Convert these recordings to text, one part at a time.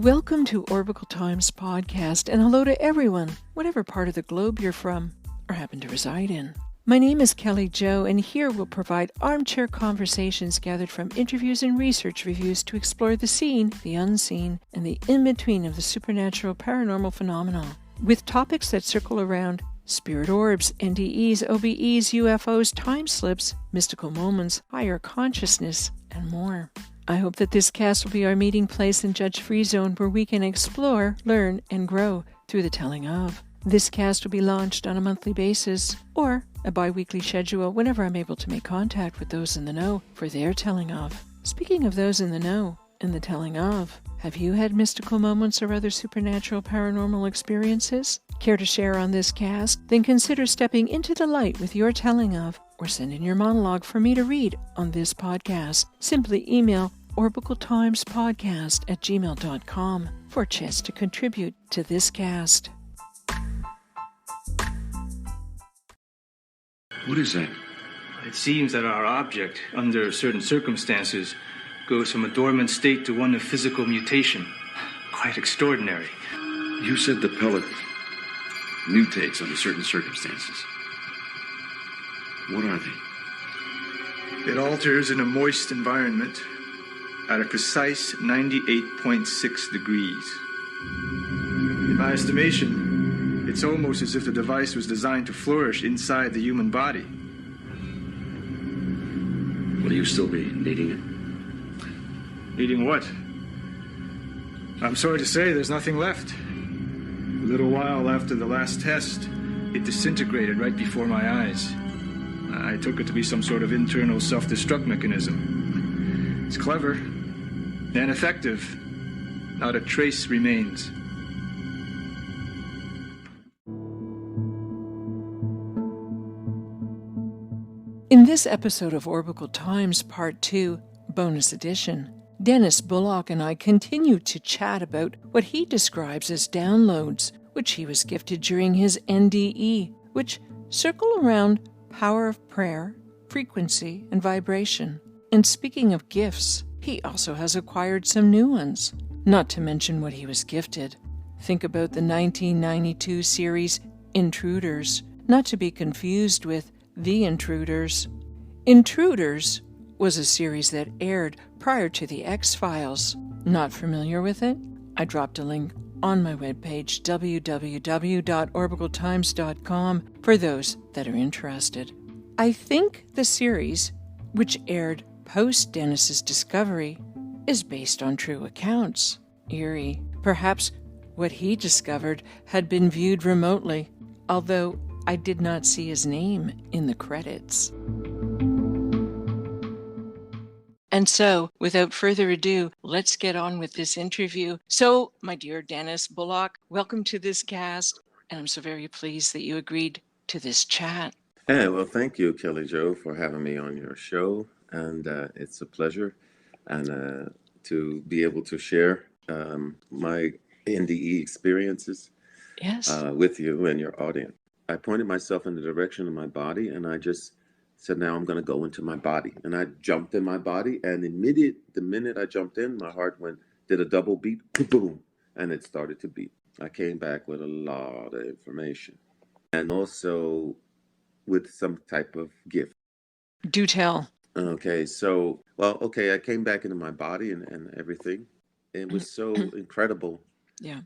Welcome to Orbicle Times Podcast, and hello to everyone, whatever part of the globe you're from or happen to reside in. My name is Kelly Jo, and here we'll provide armchair conversations gathered from interviews and research reviews to explore the seen, the unseen, and the in-between of the supernatural paranormal phenomena, with topics that circle around Spirit Orbs, NDEs, OBEs, UFOs, time slips, mystical moments, higher consciousness, and more. I hope that this cast will be our meeting place and judge-free zone where we can explore, learn, and grow through the telling of. This cast will be launched on a monthly basis or a bi-weekly schedule whenever I'm able to make contact with those in the know for their telling of. Speaking of those in the know and the telling of, have you had mystical moments or other supernatural paranormal experiences? Care to share on this cast? Then consider stepping into the light with your telling of, or send in your monologue for me to read on this podcast. Simply email orbicletimespodcast@gmail.com for a chance to contribute to this cast. What is that? It seems that our object, under certain circumstances, goes from a dormant state to one of physical mutation. Quite extraordinary. You said the pellet mutates under certain circumstances. What are they? It alters in a moist environment at a precise 98.6 degrees. In my estimation, it's almost as if the device was designed to flourish inside the human body. Will you still be needing it? Needing what? I'm sorry to say there's nothing left. A little while after the last test, it disintegrated right before my eyes. I took it to be some sort of internal self-destruct mechanism. It's clever and effective. Not a trace remains. In this episode of Orbicle Times Part 2, Bonus Edition, Dennis Bullock and I continue to chat about what he describes as downloads, which he was gifted during his NDE, which circle around power of prayer, frequency, and vibration. And speaking of gifts, he also has acquired some new ones, not to mention what he was gifted. Think about the 1992 series Intruders, not to be confused with The Intruders. Intruders was a series that aired prior to the X-Files. Not familiar with it? I dropped a link on my webpage, www.orbicletimes.com, for those that are interested. I think the series, which aired post Dennis's discovery, is based on true accounts. Eerie. Perhaps what he discovered had been viewed remotely, although I did not see his name in the credits. And so, without further ado, let's get on with this interview. So, my dear Dennis Bullock, welcome to this cast, and I'm so very pleased that you agreed to this chat. Hey, well, thank you, Kelly Jo, for having me on your show, and it's a pleasure and to be able to share my NDE experiences with you and your audience. I pointed myself in the direction of my body, and I just said, now I'm going to go into my body. And I jumped in my body, and the minute I jumped in, my heart did a double beat, boom, and it started to beat. I came back with a lot of information, and also with some type of gift. Do tell. Okay, I came back into my body and everything. It was so incredible. Yeah.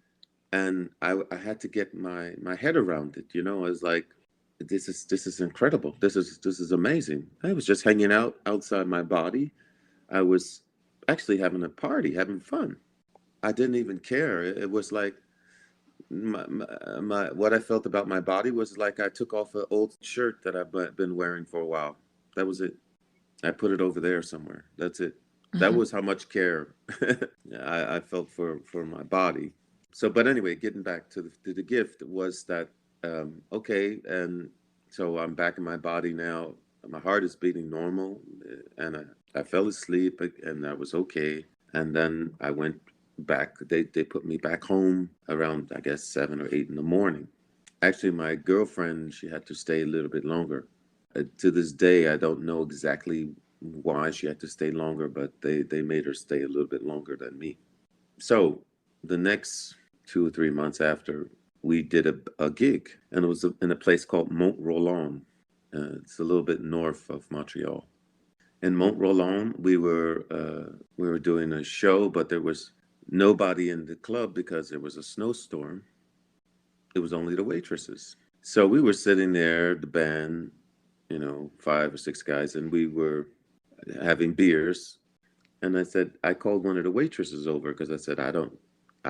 And I had to get my head around it. I was like, this is incredible. This is amazing. I was just hanging out outside my body. I was actually having a party, having fun. I didn't even care. It was like my what I felt about my body was like I took off an old shirt that I've been wearing for a while. That was it. I put it over there somewhere. That's it. Mm-hmm. That was how much care I felt for my body. So, but anyway, getting back to the gift was that, okay, and so I'm back in my body now. My heart is beating normal, and I fell asleep, and that was okay. And then I went back. They put me back home around, I guess, 7 or 8 in the morning. Actually, my girlfriend, she had to stay a little bit longer. To this day, I don't know exactly why she had to stay longer, but they made her stay a little bit longer than me. So the next 2 or 3 months after, we did a gig, and it was in a place called Mont Roland. It's a little bit north of Montreal. In Mont Roland, we were doing a show, but there was nobody in the club because there was a snowstorm. It was only the waitresses. So we were sitting there, the band, 5 or 6 guys, and we were having beers. And I called one of the waitresses over because I said, I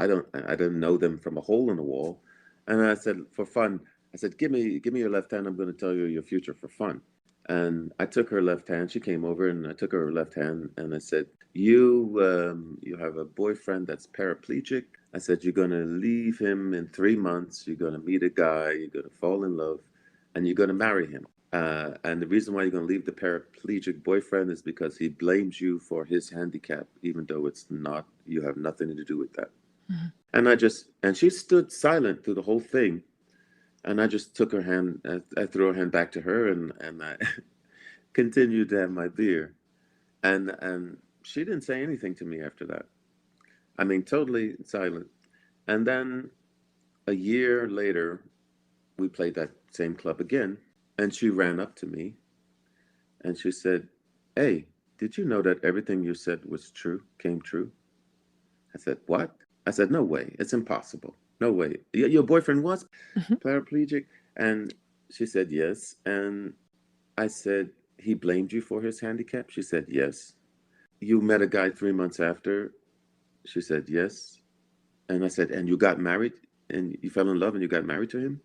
didn't know them from a hole in the wall. And I said, for fun, I said, give me your left hand. I'm going to tell you your future for fun. And I took her left hand. She came over and I took her left hand and I said, you have a boyfriend that's paraplegic. I said, you're going to leave him in 3 months. You're going to meet a guy. You're going to fall in love and you're going to marry him. And the reason why you're going to leave the paraplegic boyfriend is because he blames you for his handicap, even though it's not, you have nothing to do with that. Mm-hmm. And she stood silent through the whole thing. And I just took her hand, I threw her hand back to her and I continued to have my beer. And she didn't say anything to me after that. I mean, totally silent. And then a year later, we played that same club again. And she ran up to me and she said, hey, did you know that everything you said was true, came true? I said, what? I said, no way. It's impossible. No way. Your boyfriend was paraplegic? And she said, yes. And I said, he blamed you for his handicap? She said, yes. You met a guy 3 months after? She said, yes. And I said, and you got married and you fell in love and you got married to him?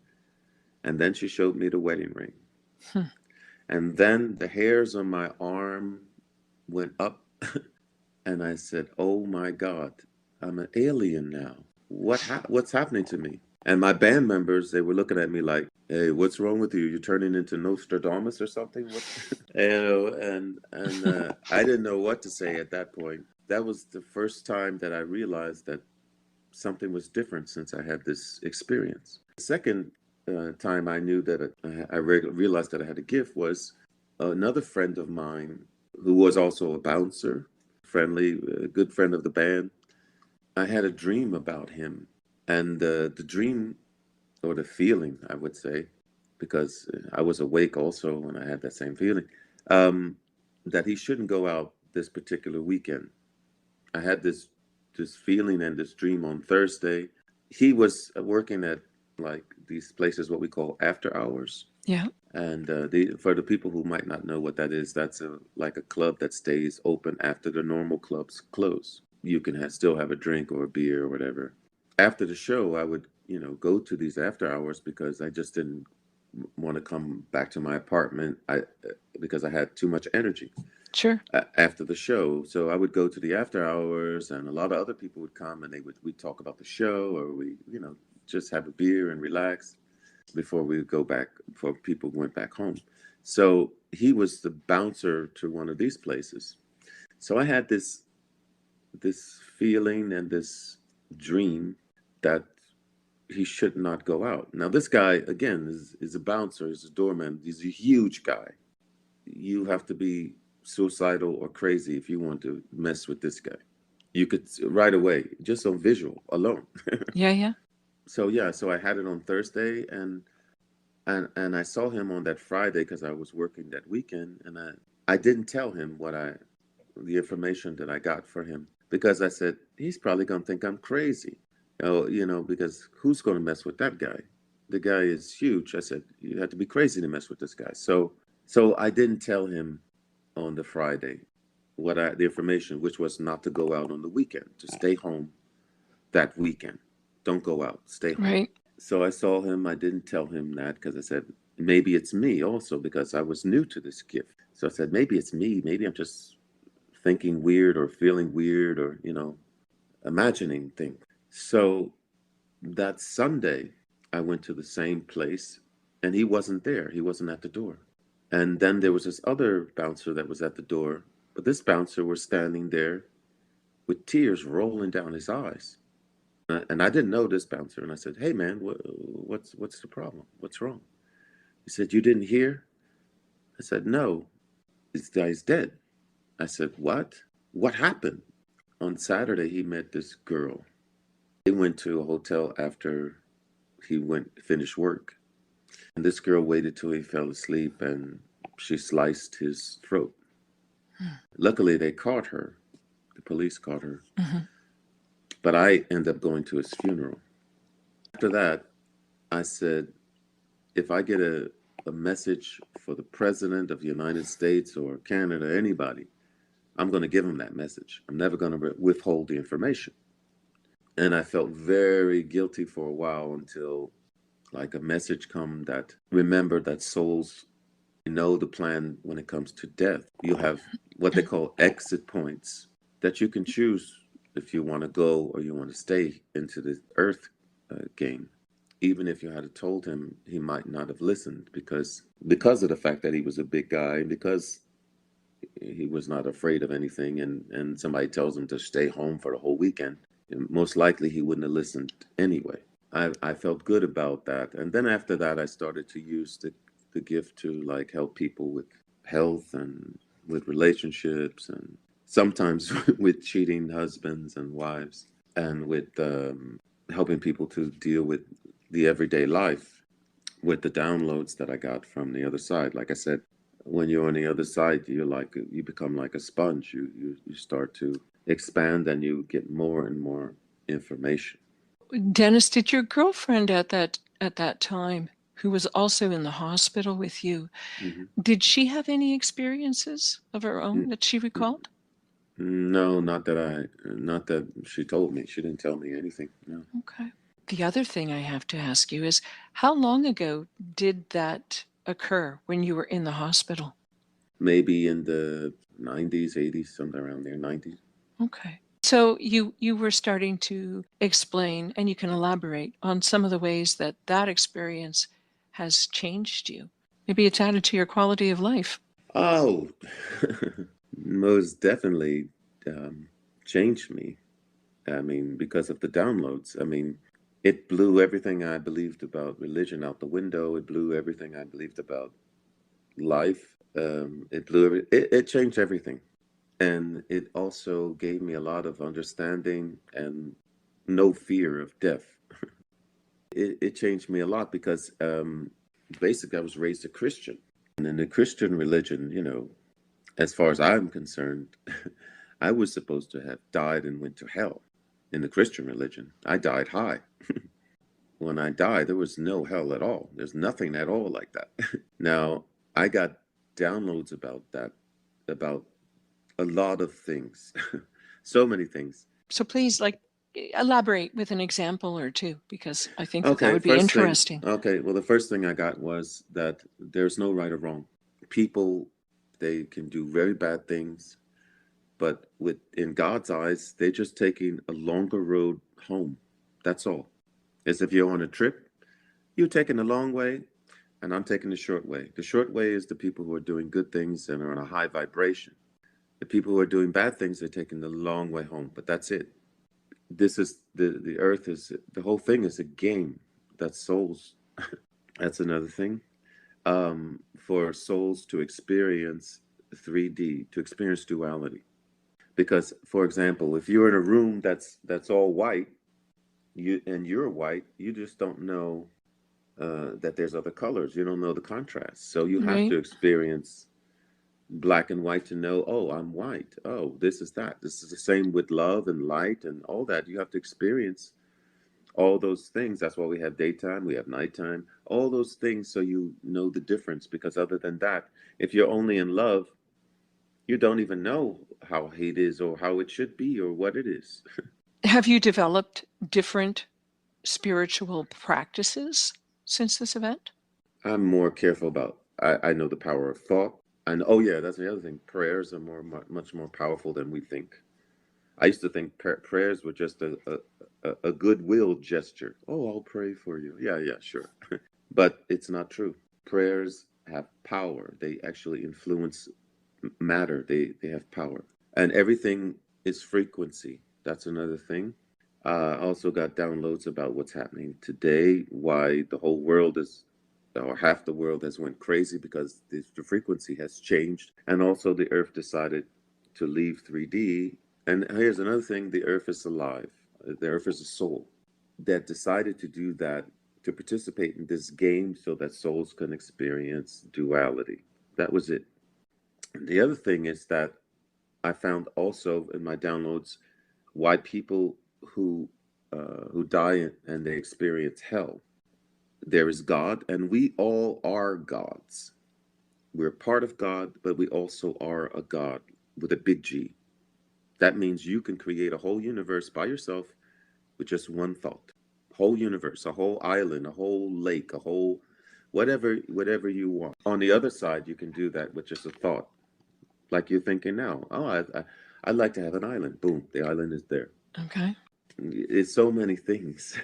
And then she showed me the wedding ring. And then the hairs on my arm went up. And I said, oh my God, I'm an alien now. What's happening to me? And my band members, they were looking at me like, hey, what's wrong with you? You're turning into Nostradamus or something? And I didn't know what to say at that point. That was the first time that I realized that something was different since I had this experience. The second time I knew that I realized that I had a gift was another friend of mine who was also a bouncer, friendly, a good friend of the band. I had a dream about him, and the dream, or the feeling, I would say, because I was awake also when I had that same feeling, that he shouldn't go out this particular weekend. I had this feeling and this dream on Thursday. He was working at like these places, what we call after hours. Yeah. And for the people who might not know what that is, that's like a club that stays open after the normal clubs close. You can still have a drink or a beer or whatever. After the show, I would, go to these after hours because I just didn't want to come back to my apartment because I had too much energy. Sure. After the show. So I would go to the after hours and a lot of other people would come and we'd talk about the show or we, just have a beer and relax before we go back, before people went back home. So he was the bouncer to one of these places. So I had this feeling and this dream that he should not go out. Now, this guy, again, is a bouncer, is a doorman. He's a huge guy. You have to be suicidal or crazy if you want to mess with this guy. You could right away, just on visual alone. Yeah. So I had it on Thursday and I saw him on that Friday because I was working that weekend, and I didn't tell him the information that I got for him because I said he's probably gonna think I'm crazy, because who's gonna mess with that guy? The guy is huge. I said you have to be crazy to mess with this guy. So I didn't tell him on the Friday the information, which was not to go out on the weekend, to stay home that weekend. Don't go out, stay home. Right. So I saw him. I didn't tell him that because I said, maybe it's me also because I was new to this gift. So I said, maybe it's me. Maybe I'm just thinking weird or feeling weird or, imagining things. So that Sunday, I went to the same place and he wasn't there. He wasn't at the door. And then there was this other bouncer that was at the door. But this bouncer was standing there with tears rolling down his eyes. And I didn't know this bouncer. And I said, hey, man, what's the problem? What's wrong? He said, you didn't hear? I said, no, this guy's dead. I said, what? What happened? On Saturday, he met this girl. They went to a hotel after he finished work. And this girl waited till he fell asleep and she sliced his throat. Luckily, they caught her. The police caught her. But I ended up going to his funeral. After that, I said, if I get a message for the president of the United States or Canada, anybody, I'm going to give him that message. I'm never going to withhold the information. And I felt very guilty for a while until like a message come that remember that souls know the plan when it comes to death. You have what they call exit points that you can choose if you want to go or you want to stay into the earth game. Even if you had told him, he might not have listened because of the fact that he was a big guy and because he was not afraid of anything, and somebody tells him to stay home for the whole weekend, most likely he wouldn't have listened anyway. I felt good about that. And then after that, I started to use the gift to like help people with health and with relationships and sometimes with cheating husbands and wives and with helping people to deal with the everyday life with the downloads that I got from the other side. Like I said, when you're on the other side, you become like a sponge. You start to expand and you get more and more information. Dennis, did your girlfriend at that time, who was also in the hospital with you, did she have any experiences of her own that she recalled? No, not that she told me. She didn't tell me anything. No. Okay. The other thing I have to ask you is, how long ago did that occur when you were in the hospital? Maybe in the 90s, 80s, somewhere around there, 90s. Okay. So you were starting to explain, and you can elaborate on some of the ways that experience has changed you. Maybe it's added to your quality of life. Oh, most definitely changed me. I mean, because of the downloads. I mean, it blew everything I believed about religion out the window. It blew everything I believed about life. It changed everything. And it also gave me a lot of understanding and no fear of death. It changed me a lot because basically I was raised a Christian. And in the Christian religion, you know, as far as I'm concerned, I was supposed to have died and went to hell. In the Christian religion, I died high. When I died, there was no hell at all. There's nothing at all like that. Now, I got downloads about that, about a lot of things, so many things. So please, elaborate with an example or two, because I think that would be interesting. Well, the first thing I got was that there's no right or wrong. People, they can do very bad things, but in God's eyes, they're just taking a longer road home. That's all. As if you're on a trip, you're taking the long way, and I'm taking the short way. The short way is the people who are doing good things and are on a high vibration. The people who are doing bad things are taking the long way home, but that's it. This is the earth is the whole thing is a game. That's souls. That's another thing. For souls to experience 3D, to experience duality. Because, for example, if you're in a room that's all white, you're white, you just don't know that there's other colors. You don't know the contrast. So you have to experience black and white to know, oh, I'm white. Oh, this is that. This is the same with love and light and all that. You have to experience all those things. That's why we have daytime, we have nighttime, all those things, so you know the difference. Because other than that, if you're only in love, you don't even know how hate is or how it should be or what it is. Have you developed different spiritual practices since this event? I'm more careful about, I know the power of thought. And that's the other thing. Prayers are much more powerful than we think. I used to think prayers were just a goodwill gesture. Oh, I'll pray for you. Yeah, sure. But it's not true. Prayers have power. They actually influence matter. They have power. And everything is frequency. That's another thing. I also got downloads about what's happening today, why the whole world or half the world has went crazy because the frequency has changed. And also the earth decided to leave 3D. And here's another thing, the earth is alive. The earth is a soul that decided to do that, to participate in this game so that souls can experience duality. That was it. And the other thing is that I found also in my downloads why people who die and they experience hell. There is God, and we all are gods. We're part of God, but we also are a God with a big G. That means you can create a whole universe by yourself with just one thought. Whole universe, a whole island, a whole lake, a whole whatever you want. On the other side, you can do that with just a thought. Like you're thinking now, I'd like to have an island. Boom, the island is there. Okay. It's so many things.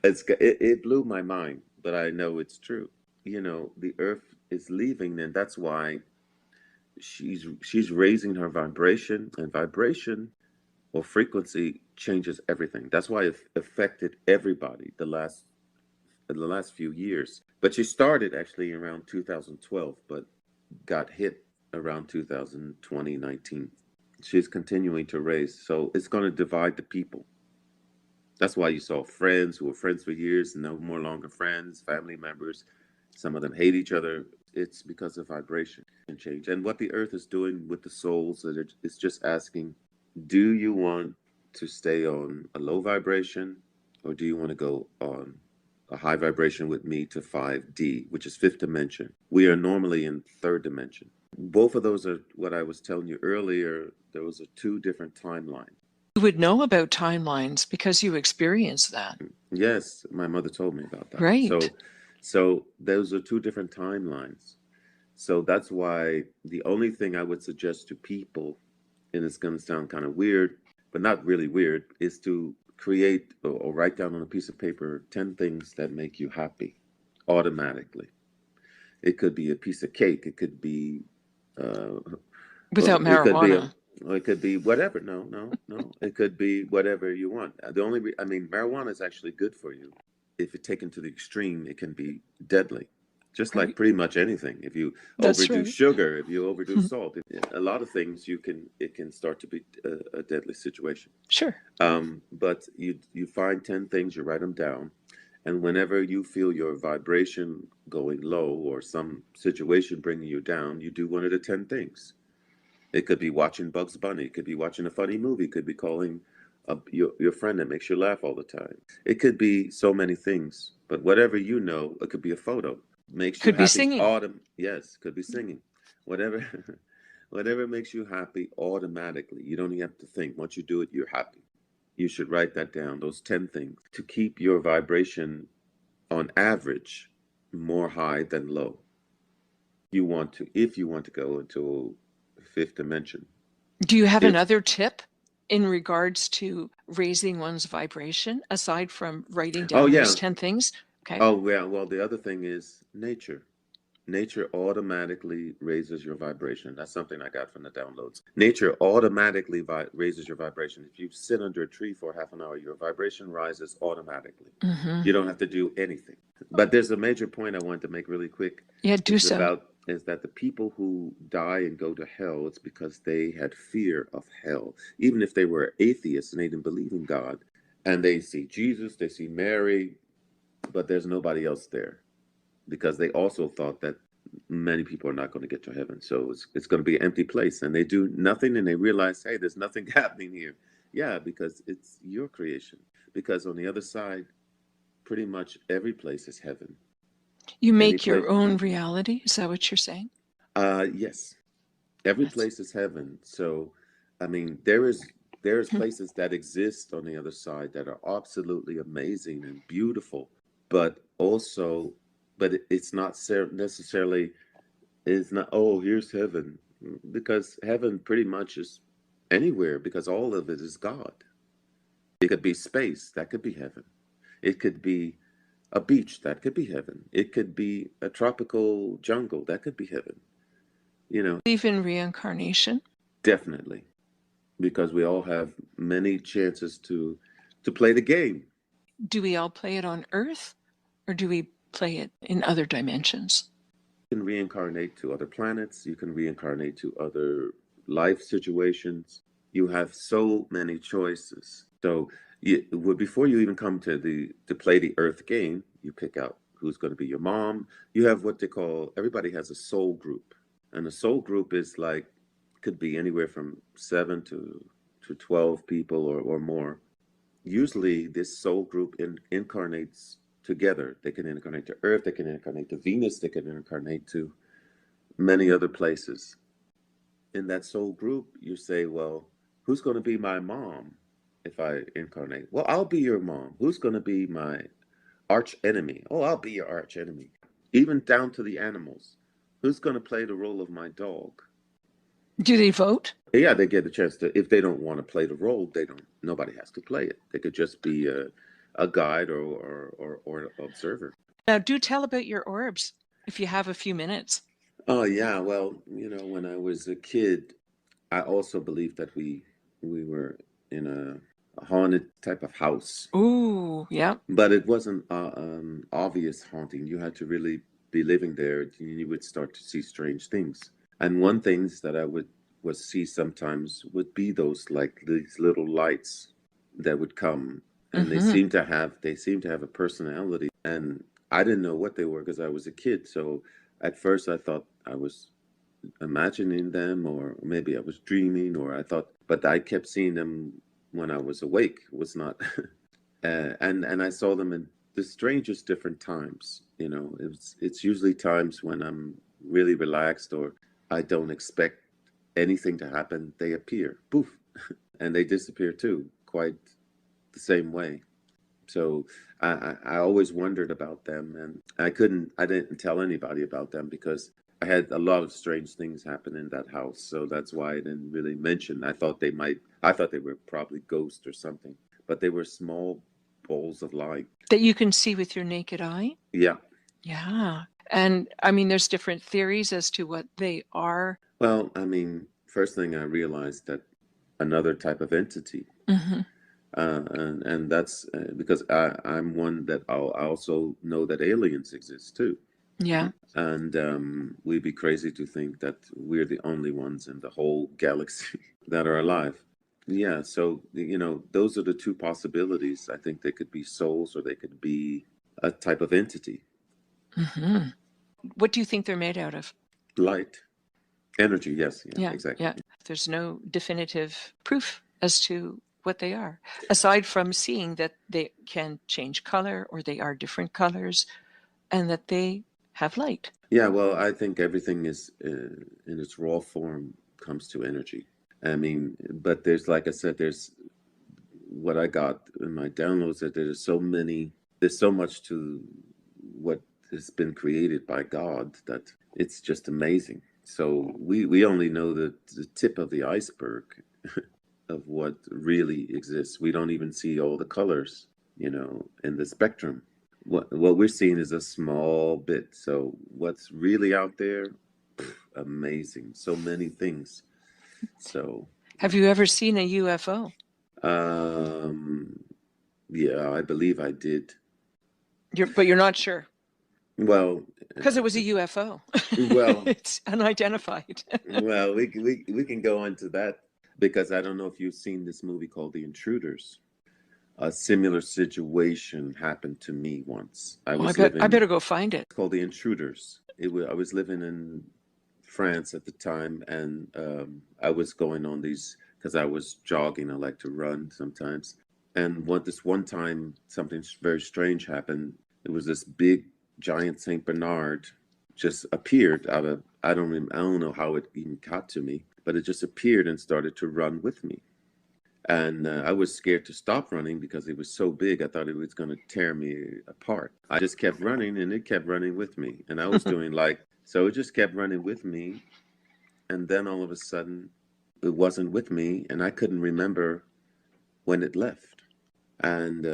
It blew my mind, but I know it's true. You know, the earth is leaving, and that's why she's raising her vibration, and vibration or frequency changes everything. That's why it affected everybody the last few years. But she started actually around 2012, but got hit around 2019. She's continuing to raise, so it's going to divide the people. That's why you saw friends who were friends for years and no more longer friends, family members. Some of them hate each other. It's because of vibration and change. And what the earth is doing with the souls, it's just asking, do you want to stay on a low vibration, or do you want to go on a high vibration with me to 5D, which is fifth dimension? We are normally in third dimension. Both of those are what I was telling you earlier. Those are two different timelines. You would know about timelines because you experienced that. Yes, my mother told me about that. Right. So those are two different timelines. So that's why the only thing I would suggest to people, and it's going to sound kind of weird, but not really weird, is to create or write down on a piece of paper 10 things that make you happy automatically. It could be a piece of cake. It could be without marijuana. It could be whatever. No. It could be whatever you want. Marijuana is actually good for you. If it's taken to the extreme, it can be deadly. Just like pretty much anything. If you overdo sugar, if you overdo salt, a lot of things it can start to be a deadly situation. Sure. But you find 10 things, you write them down, and whenever you feel your vibration going low or some situation bringing you down, you do one of the 10 things. It could be watching Bugs Bunny. It could be watching a funny movie. It could be calling your friend that makes you laugh all the time. It could be so many things. But whatever you know, it could be a photo. Makes you could happy. Be singing. Yes, could be singing. Whatever makes you happy automatically. You don't even have to think. Once you do it, you're happy. You should write that down, those 10 things, to keep your vibration on average more high than low. If you want to go into fifth dimension. Do you have another tip in regards to raising one's vibration aside from writing down those 10 things? Okay. Oh, yeah. Well, the other thing is nature. Nature automatically raises your vibration. That's something I got from the downloads. Nature automatically raises your vibration. If you sit under a tree for half an hour, your vibration rises automatically. Mm-hmm. You don't have to do anything. But there's a major point I wanted to make really quick. Yeah, do so. Is that the people who die and go to hell, it's because they had fear of hell. Even if they were atheists and they didn't believe in God, and they see Jesus, they see Mary, but there's nobody else there, because they also thought that many people are not going to get to heaven. So it's going to be an empty place, and they do nothing, and they realize, hey, there's nothing happening here. Yeah, because it's your creation. Because on the other side, pretty much every place is heaven. You make your own reality? Is that what you're saying? Yes. Every place is heaven. So, I mean, there's places that exist on the other side that are absolutely amazing and beautiful, but it's not necessarily, it's not, oh, here's heaven, because heaven pretty much is anywhere, because all of it is God. It could be space, that could be heaven. It could be a beach, that could be heaven. It could be a tropical jungle, that could be heaven. You know. Believe in reincarnation? Definitely. Because we all have many chances to play the game. Do we all play it on Earth, or do we play it in other dimensions? You can reincarnate to other planets. You can reincarnate to other life situations. You have so many choices. So before you even come to play the Earth game, you pick out who's going to be your mom. You have what they call, everybody has a soul group. And a soul group is like, could be anywhere from 7 to 12 people or more. Usually this soul group incarnates together. They can incarnate to Earth, they can incarnate to Venus, they can incarnate to many other places. In that soul group, you say, well, who's going to be my mom if I incarnate? Well, I'll be your mom. Who's going to be my arch enemy? Oh, I'll be your arch enemy. Even down to the animals. Who's going to play the role of my dog? Do they vote? Yeah, they get a chance to. If they don't want to play the role, they don't. Nobody has to play it. They could just be a guide or observer. Now, do tell about your orbs if you have a few minutes. Oh yeah, well, when I was a kid, I also believed that we were in a haunted type of house. Ooh, yeah. But it wasn't obvious haunting. You had to really be living there. You would start to see strange things. And one things that I would see sometimes would be these little lights that would come, and they seem to have a personality. And I didn't know what they were because I was a kid. So at first I thought I was imagining them, or maybe I was dreaming, but I kept seeing them when I was awake. It was not, and I saw them in the strangest different times. It's usually times when I'm really relaxed or I don't expect anything to happen. They appear, poof, and they disappear too, quite the same way. So I always wondered about them, and I didn't tell anybody about them because I had a lot of strange things happen in that house. So that's why I didn't really mention. I thought they were probably ghosts or something, but they were small balls of light. That you can see with your naked eye? Yeah. Yeah. And I mean, there's different theories as to what they are. Well, I mean, first thing I realized that another type of entity. And that's because I'm one that I also know that aliens exist too. Yeah. And we'd be crazy to think that we're the only ones in the whole galaxy that are alive. Yeah, so, those are the two possibilities. I think they could be souls or they could be a type of entity. What do you think they're made out of? Light. Energy, yes. Yeah, exactly. Yeah. There's no definitive proof as to what they are, aside from seeing that they can change color or they are different colors and that they have light. Yeah, well, I think everything is in its raw form comes to energy. I mean, but there's, like I said, there's what I got in my downloads, that there's so much to what has been created by God that it's just amazing. So we only know the tip of the iceberg of what really exists. We don't even see all the colors, in the spectrum. What we're seeing is a small bit. So what's really out there, amazing. So many things. So have you ever seen a UFO? Yeah, I believe I did. But you're not sure? Well, because it was a UFO. Well, it's unidentified. Well, we can go into that, because I don't know if you've seen this movie called The Intruders. A similar situation happened to me once. I better go find it. It's called The Intruders. I was living in France at the time, and I was going on these, because I was jogging. I like to run sometimes. And this one time, something very strange happened. It was this big, giant Saint Bernard just appeared out of, I don't know how it even got to me, but it just appeared and started to run with me. And I was scared to stop running because it was so big. I thought it was going to tear me apart. I just kept running, and it kept running with me. And I was doing so it just kept running with me. And then all of a sudden, it wasn't with me, and I couldn't remember when it left. And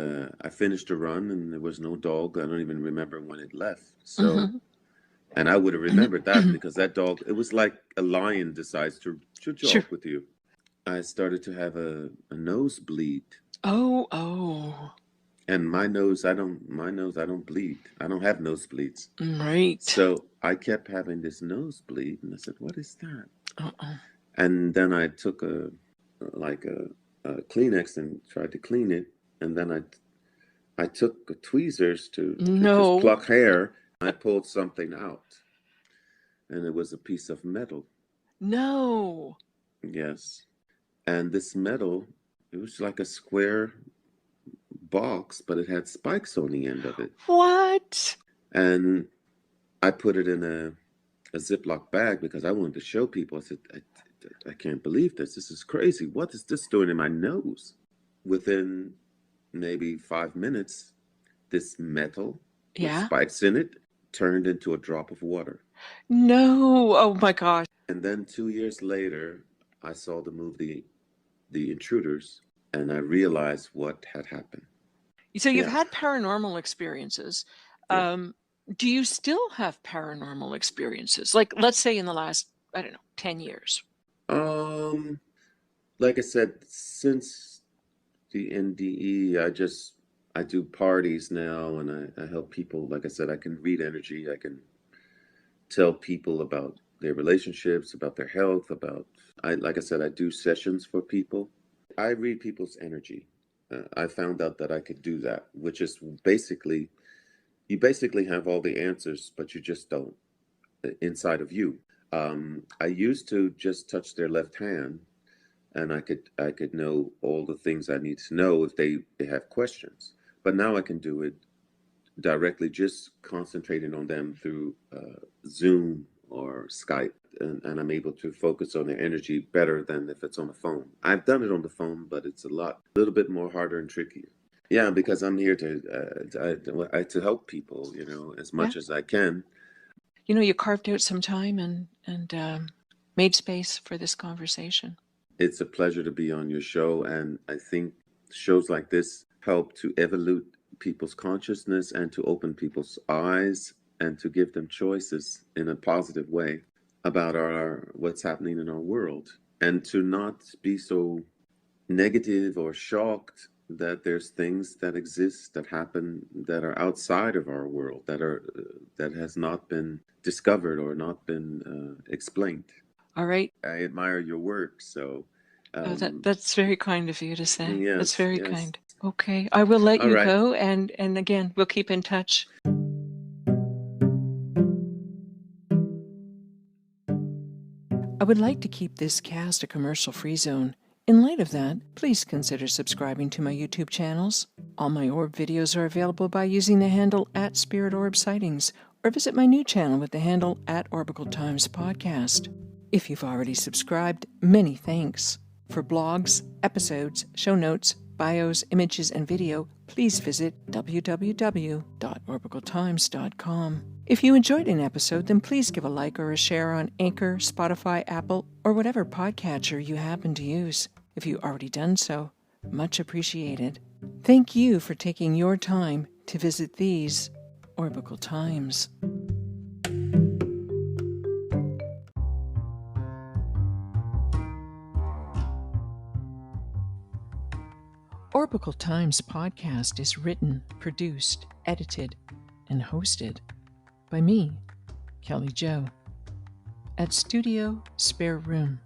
I finished the run, and there was no dog. I don't even remember when it left. So, and I would have remembered that, because that dog, it was like a lion decides to jog with you. I started to have a nosebleed. Oh. And my nose, I don't bleed. I don't have nosebleeds. Right. So I kept having this nosebleed, and I said, "What is that?" And then I took a Kleenex and tried to clean it, and then I took tweezers to just No. pluck hair. I pulled something out, and it was a piece of metal. No. Yes. And this metal, it was like a square box, but it had spikes on the end of it. What? And I put it in a Ziploc bag because I wanted to show people. I said, I can't believe this. This is crazy. What is this doing in my nose? Within maybe 5 minutes, this metal with spikes in it turned into a drop of water. No. Oh my gosh. And then 2 years later, I saw the movie The Intruders, and I realized what had happened. So you've had paranormal experiences. Yeah. Do you still have paranormal experiences? Like, let's say in the last, 10 years. Like I said, since the NDE, I do parties now, and I help people. Like I said, I can read energy. I can tell people about their relationships, about their health, like I said, I do sessions for people. I read people's energy. I found out that I could do that, which is basically, you basically have all the answers, but you just don't inside of you. I used to just touch their left hand, and I could know all the things I need to know if they have questions. But now I can do it directly, just concentrating on them through Zoom or Skype, and I'm able to focus on their energy better than if it's on the phone. I've done it on the phone, but it's a little bit more harder and trickier. Yeah, because I'm here to help people, as much as I can. You carved out some time and made space for this conversation. It's a pleasure to be on your show, and I think shows like this help to evolve people's consciousness and to open people's eyes and to give them choices in a positive way about what's happening in our world, and to not be so negative or shocked that there's things that exist, that happen, that are outside of our world, that has not been discovered or not been explained. All right. I admire your work, so that's very kind of you to say. Yes, that's very kind. Okay, I will let you go, and again, we'll keep in touch. I would like to keep this cast a commercial-free zone. In light of that, please consider subscribing to my YouTube channels. All my orb videos are available by using the handle @Spirit Orbs Sightings, or visit my new channel with the handle @Orbicle Times Podcast. If you've already subscribed, many thanks. For blogs, episodes, show notes, bios, images, and video, please visit www.orbicletimes.com. If you enjoyed an episode, then please give a like or a share on Anchor, Spotify, Apple, or whatever podcatcher you happen to use. If you've already done so, much appreciated. Thank you for taking your time to visit these Orbicle Times. Orbicle Times Podcast is written, produced, edited, and hosted by me, Kelly Jo, at Studio Spare Room.